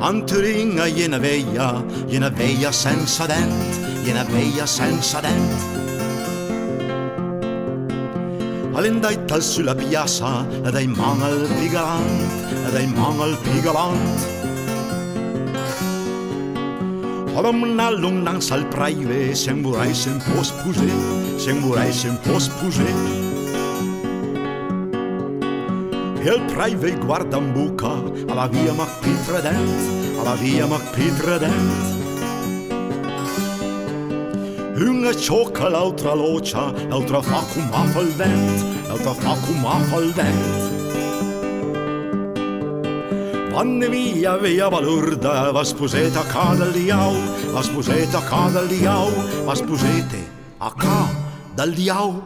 Anturinga gena veia senza dent, gena veia senza dent. All'indaita sulla piazza, ed è in mano al pigalant, ed è in mano al pigalant. Adam una lungnanza al praive, se vorrei se un po' spuse, se vorrei se un po' spuse. E il praive guarda in buca alla via McPetradent, alla via McPetradent. Una ciocca, l'altra locia, l'altra fa come fa il vent, l'altra fa come fa il vent. Vanne via balurda, va sposete a casa dell'iau, va sposete a casa dell'iau, va sposete a casa dell'iau.